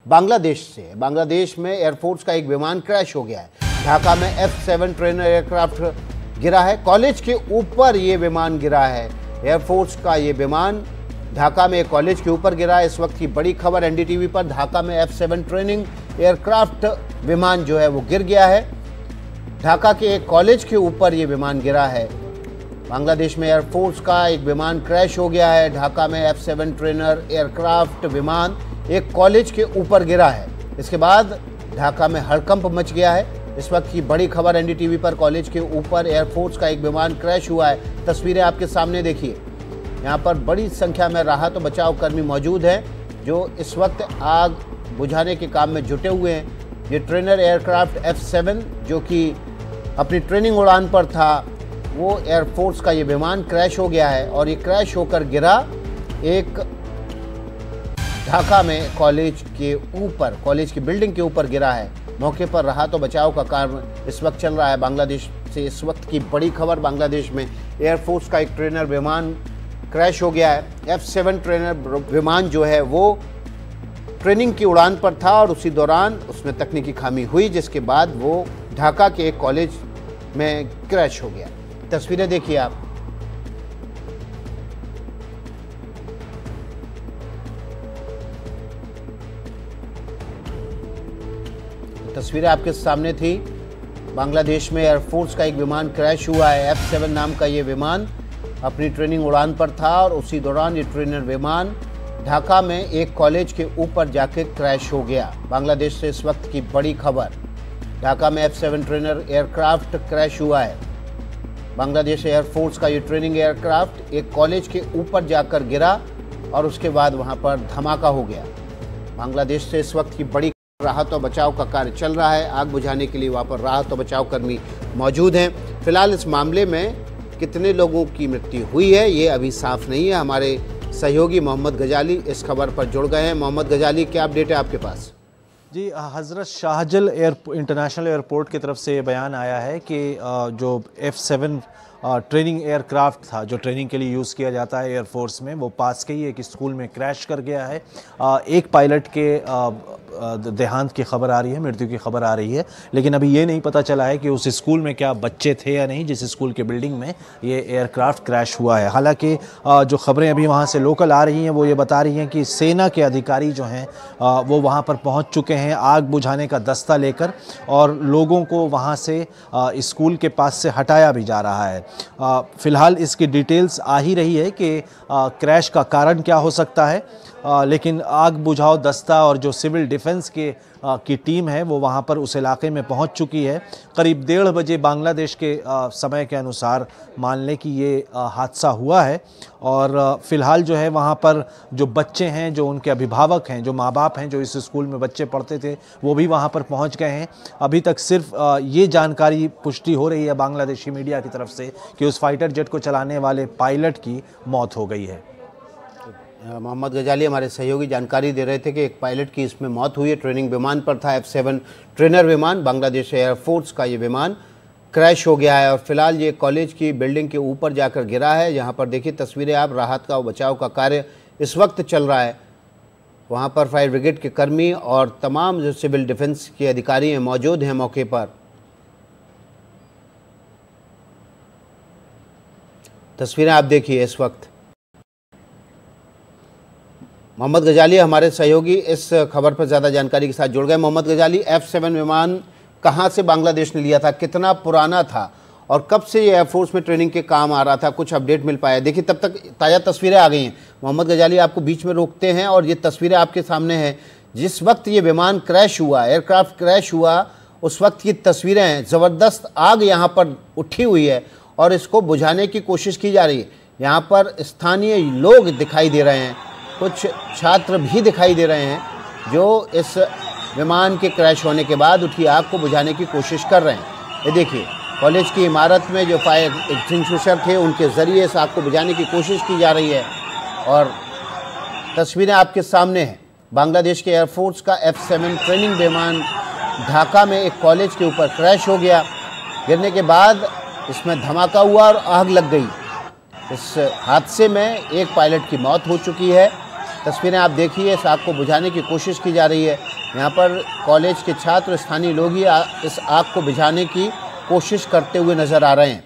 बांग्लादेश में एयरफोर्स का एक विमान क्रैश हो गया है। ढाका में F-7 ट्रेनर एयरक्राफ्ट गिरा है। कॉलेज के ऊपर ये विमान गिरा है। एयरफोर्स का ये विमान ढाका में एक कॉलेज के ऊपर गिरा है। इस वक्त की बड़ी खबर एनडीटीवी पर, ढाका में F-7 ट्रेनिंग एयरक्राफ्ट विमान जो है वो गिर गया है। ढाका के एक कॉलेज के ऊपर ये विमान गिरा है। बांग्लादेश में एयरफोर्स का एक विमान क्रैश हो गया है। ढाका में F-7 ट्रेनर एयरक्राफ्ट विमान एक कॉलेज के ऊपर गिरा है। इसके बाद ढाका में हड़कंप मच गया है। इस वक्त की बड़ी खबर एनडीटीवी पर, कॉलेज के ऊपर एयरफोर्स का एक विमान क्रैश हुआ है। तस्वीरें आपके सामने देखिए। यहाँ पर बड़ी संख्या में राहत और बचाव कर्मी मौजूद हैं जो इस वक्त आग बुझाने के काम में जुटे हुए हैं। ये ट्रेनर एयरक्राफ्ट F-7 जो कि अपनी ट्रेनिंग उड़ान पर था, वो एयरफोर्स का ये विमान क्रैश हो गया है और ये क्रैश होकर गिरा एक ढाका में कॉलेज के ऊपर, कॉलेज की बिल्डिंग के ऊपर गिरा है। मौके पर राहत और बचाव का कार्य इस वक्त चल रहा है। बांग्लादेश से इस वक्त की बड़ी खबर, बांग्लादेश में एयरफोर्स का एक ट्रेनर विमान क्रैश हो गया है। F-7 ट्रेनर विमान जो है वो ट्रेनिंग की उड़ान पर था और उसी दौरान उसमें तकनीकी खामी हुई, जिसके बाद वो ढाका के एक कॉलेज में क्रैश हो गया। तस्वीरें देखिए आप। तस्वीरें आपके सामने थी। बांग्लादेश में एयरफोर्स का एक विमान क्रैश हुआ है। F-7 नाम का ये विमान अपनी ट्रेनिंग उड़ान पर था और उसी दौरान ये ट्रेनर विमान ढाका में एक कॉलेज के ऊपर जाके क्रैश हो गया। बांग्लादेश से इस वक्त की बड़ी खबर, ढाका में F-7 ट्रेनर एयरक्राफ्ट क्रैश हुआ है। बांग्लादेश एयरफोर्स का ये ट्रेनिंग एयरक्राफ्ट एक कॉलेज के ऊपर जाकर गिरा और उसके बाद वहां पर धमाका हो गया। बांग्लादेश से इस वक्त की बड़ी राहत और बचाव का कार्य चल रहा है। आग बुझाने के लिए वहां पर राहत और बचाव कर्मी मौजूद हैं। फिलहाल इस मामले में कितने लोगों की मृत्यु हुई है ये अभी साफ नहीं है। हमारे सहयोगी मोहम्मद गजाली इस खबर पर जुड़ गए हैं। मोहम्मद गजाली, क्या अपडेट है आपके पास? जी, हज़रत शाहजल इंटरनेशनल एयरपोर्ट की तरफ से ये बयान आया है कि जो F-7 ट्रेनिंग एयरक्राफ्ट था जो ट्रेनिंग के लिए यूज़ किया जाता है एयरफोर्स में, वो पास के ही एक स्कूल में क्रैश कर गया है। एक पायलट के देहांत की खबर आ रही है, मृत्यु की खबर आ रही है, लेकिन अभी ये नहीं पता चला है कि उस स्कूल में क्या बच्चे थे या नहीं जिस स्कूल के बिल्डिंग में ये एयरक्राफ्ट क्रैश हुआ है। हालांकि जो खबरें अभी वहाँ से लोकल आ रही हैं वो ये बता रही हैं कि सेना के अधिकारी जो हैं वो वहाँ पर पहुँच चुके हैं आग बुझाने का दस्ता लेकर, और लोगों को वहाँ से स्कूल के पास से हटाया भी जा रहा है। फ़िलहाल इसकी डिटेल्स आ ही रही है कि क्रैश का कारण क्या हो सकता है, लेकिन आग बुझाओ दस्ता और जो सिविल डिफेंस की टीम है वो वहाँ पर उस इलाके में पहुँच चुकी है। करीब 1:30 बजे बांग्लादेश के समय के अनुसार मान लें कि ये हादसा हुआ है, और फ़िलहाल जो है वहाँ पर जो बच्चे हैं, जो उनके अभिभावक हैं, जो माँ बाप हैं, जो इस स्कूल में बच्चे पढ़ते थे, वो भी वहाँ पर पहुँच गए हैं। अभी तक सिर्फ ये जानकारी पुष्टि हो रही है बांग्लादेशी मीडिया की तरफ से कि उस फाइटर जेट को चलाने वाले पायलट की मौत हो गई है। मोहम्मद गजाली हमारे सहयोगी जानकारी दे रहे थे कि एक पायलट की इसमें मौत हुई है। ट्रेनिंग विमान पर था F-7 ट्रेनर विमान। बांग्लादेश एयरफोर्स का ये विमान क्रैश हो गया है और फिलहाल ये कॉलेज की बिल्डिंग के ऊपर जाकर गिरा है। यहाँ पर देखिए तस्वीरें आप, राहत का और बचाव का कार्य इस वक्त चल रहा है। वहाँ पर फायर ब्रिगेड के कर्मी और तमाम जो सिविल डिफेंस के अधिकारी हैं मौजूद हैं मौके पर। तस्वीरें आप देखिए इस वक्त। मोहम्मद गजाली हमारे सहयोगी इस खबर पर ज़्यादा जानकारी के साथ जुड़ गए। मोहम्मद गजाली, F-7 विमान कहाँ से बांग्लादेश ने लिया था, कितना पुराना था और कब से ये एयरफोर्स में ट्रेनिंग के काम आ रहा था, कुछ अपडेट मिल पाया? देखिए तब तक ताज़ा तस्वीरें आ गई हैं। मोहम्मद गजाली, आपको बीच में रोकते हैं और ये तस्वीरें आपके सामने हैं। जिस वक्त ये विमान क्रैश हुआ, एयरक्राफ्ट क्रैश हुआ, उस वक्त की तस्वीरें हैं। ज़बरदस्त आग यहाँ पर उठी हुई है और इसको बुझाने की कोशिश की जा रही है। यहाँ पर स्थानीय लोग दिखाई दे रहे हैं, कुछ छात्र भी दिखाई दे रहे हैं जो इस विमान के क्रैश होने के बाद उठी आग को बुझाने की कोशिश कर रहे हैं। ये देखिए कॉलेज की इमारत में जो फायर एक्सटिंग्विशर थे उनके ज़रिए इस आग को बुझाने की कोशिश की जा रही है और तस्वीरें आपके सामने हैं। बांग्लादेश के एयरफोर्स का F-7 ट्रेनिंग विमान ढाका में एक कॉलेज के ऊपर क्रैश हो गया। गिरने के बाद इसमें धमाका हुआ और आग लग गई। इस हादसे में एक पायलट की मौत हो चुकी है तस्वीरें आप देखिए, इस आग को बुझाने की कोशिश की जा रही है। यहाँ पर कॉलेज के छात्र, स्थानीय लोग ही इस आग को बुझाने की कोशिश करते हुए नजर आ रहे हैं।